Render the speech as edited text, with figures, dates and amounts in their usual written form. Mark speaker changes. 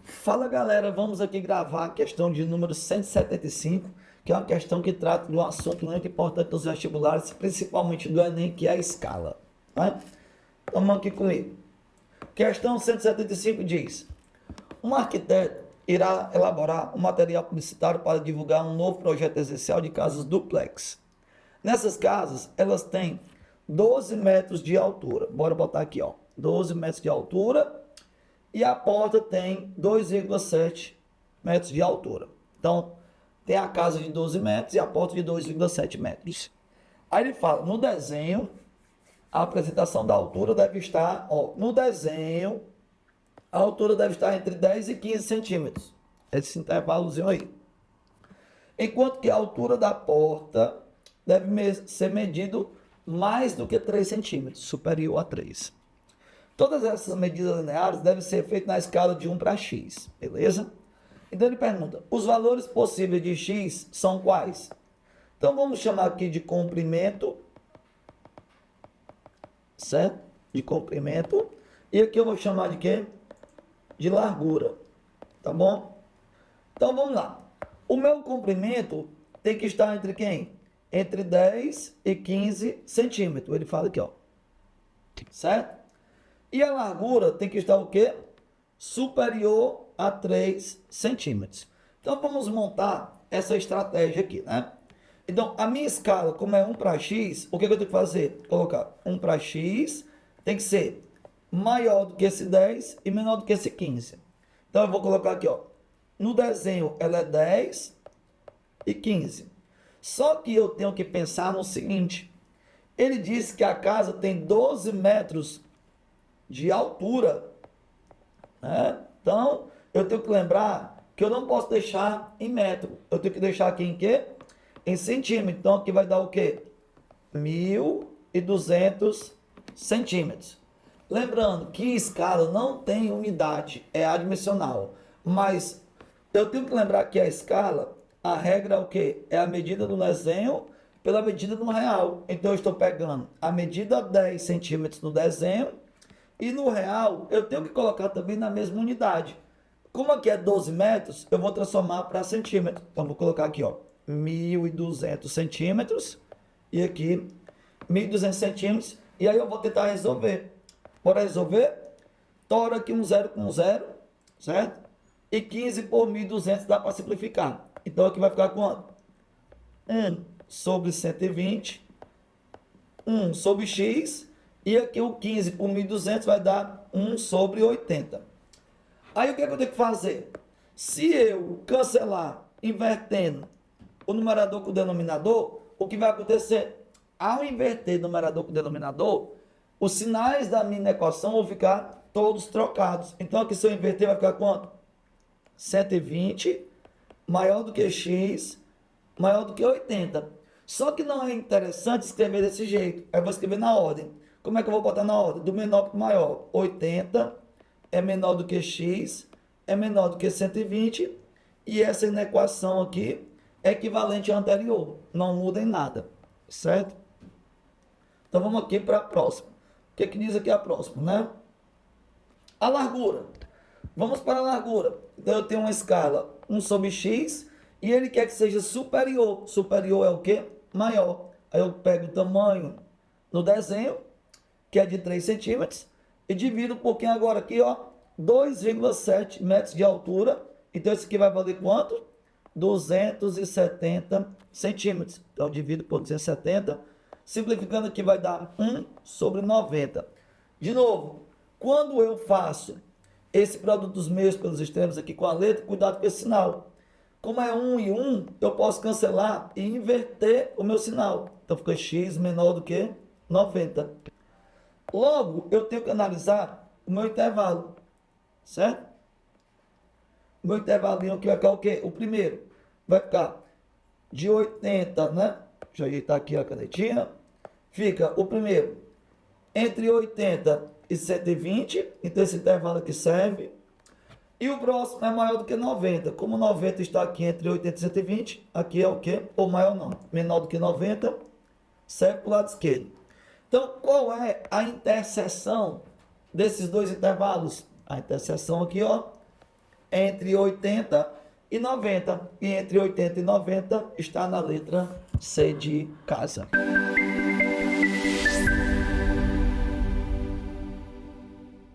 Speaker 1: Fala galera, vamos aqui gravar a questão de número 175, que é uma questão que trata de um assunto muito importante dos vestibulares, principalmente do Enem, que é a escala. Né? Vamos aqui comigo. Questão 175 diz: um arquiteto irá elaborar um material publicitário para divulgar um novo projeto residencial de casas duplex. Nessas casas, elas têm 12 metros de altura. Bora botar aqui, ó, 12 metros de altura. E a porta tem 2,7 metros de altura. Então, tem a casa de 12 metros e a porta de 2,7 metros. Aí ele fala, no desenho, a apresentação da altura deve estar, ó, no desenho, a altura deve estar entre 10 e 15 centímetros. Esse intervalozinho aí. Enquanto que a altura da porta deve ser medido mais do que 3 centímetros, superior a 3. Todas essas medidas lineares devem ser feitas na escala de 1 para x, beleza? Então ele pergunta, os valores possíveis de x são quais? Então vamos chamar aqui de comprimento, certo? De comprimento. E aqui eu vou chamar de quê? De largura, tá bom? Então vamos lá. O meu comprimento tem que estar entre quem? Entre 10 e 15 centímetros. Ele fala aqui, ó. Certo? E a largura tem que estar o quê? Superior a 3 centímetros. Então, vamos montar essa estratégia aqui, né? Então, a minha escala, como é 1 para x, o que eu tenho que fazer? Colocar 1 para x, tem que ser maior do que esse 10 e menor do que esse 15. Então, eu vou colocar aqui, ó. No desenho, ela é 10 e 15. Só que eu tenho que pensar no seguinte. Ele disse que a casa tem 12 metros de altura, né? Então, eu tenho que lembrar que eu não posso deixar em metro. Eu tenho que deixar aqui em quê? Em centímetro. Então, aqui vai dar o quê? 1.200 centímetros. Lembrando que escala não tem unidade, é adimensional. Mas eu tenho que lembrar que a escala, a regra é o quê? É a medida do desenho pela medida no real. Então, eu estou pegando a medida 10 centímetros no desenho. E no real, eu tenho que colocar também na mesma unidade. Como aqui é 12 metros, eu vou transformar para centímetros. Então, vou colocar aqui, ó, 1.200 centímetros. E aqui, 1.200 centímetros. E aí eu vou tentar resolver. Bora resolver? Tora aqui um zero com um zero, certo? E 15 por 1.200 dá para simplificar. Então, aqui vai ficar quanto? 1 sobre 120. 1 sobre x. E aqui o 15 por 1.200 vai dar 1 sobre 80. Aí o que é que eu tenho que fazer? Se eu cancelar invertendo o numerador com o denominador, o que vai acontecer? Ao inverter numerador com denominador, os sinais da minha equação vão ficar todos trocados. Então aqui se eu inverter vai ficar quanto? 120 maior do que x maior do que 80. Só que não é interessante escrever desse jeito. Aí eu vou escrever na ordem. Como é que eu vou botar na ordem? Do menor para o maior. 80 é menor do que x, é menor do que 120, e essa equação aqui é equivalente à anterior. Não muda em nada, certo? Então vamos aqui para a próxima. O que diz aqui a próxima, né? A largura. Vamos para a largura. Então eu tenho uma escala 1 sobre x, e ele quer que seja superior. Superior é o quê? Maior. Aí eu pego o tamanho no desenho, que é de 3 centímetros, e divido um pouquinho agora aqui, ó, 2,7 metros de altura. Então, isso aqui vai valer quanto? 270 centímetros. Então, eu divido por 270, simplificando aqui vai dar 1 sobre 90. De novo, quando eu faço esse produto dos meios pelos extremos aqui com a letra, cuidado com esse sinal. Como é 1 e 1, eu posso cancelar e inverter o meu sinal. Então, fica x menor do que 90. Logo, eu tenho que analisar o meu intervalo, certo? O meu intervalinho aqui vai ficar o quê? O primeiro vai ficar de 80, né? Deixa eu ajeitar aqui a canetinha. Fica o primeiro entre 80 e 120, então esse intervalo aqui serve. E o próximo é maior do que 90. Como 90 está aqui entre 80 e 120, aqui é o quê? Ou maior não. Menor do que 90, segue para o lado esquerdo. Então, qual é a interseção desses dois intervalos? A interseção aqui, ó, entre 80 e 90. E entre 80 e 90 está na letra C de casa.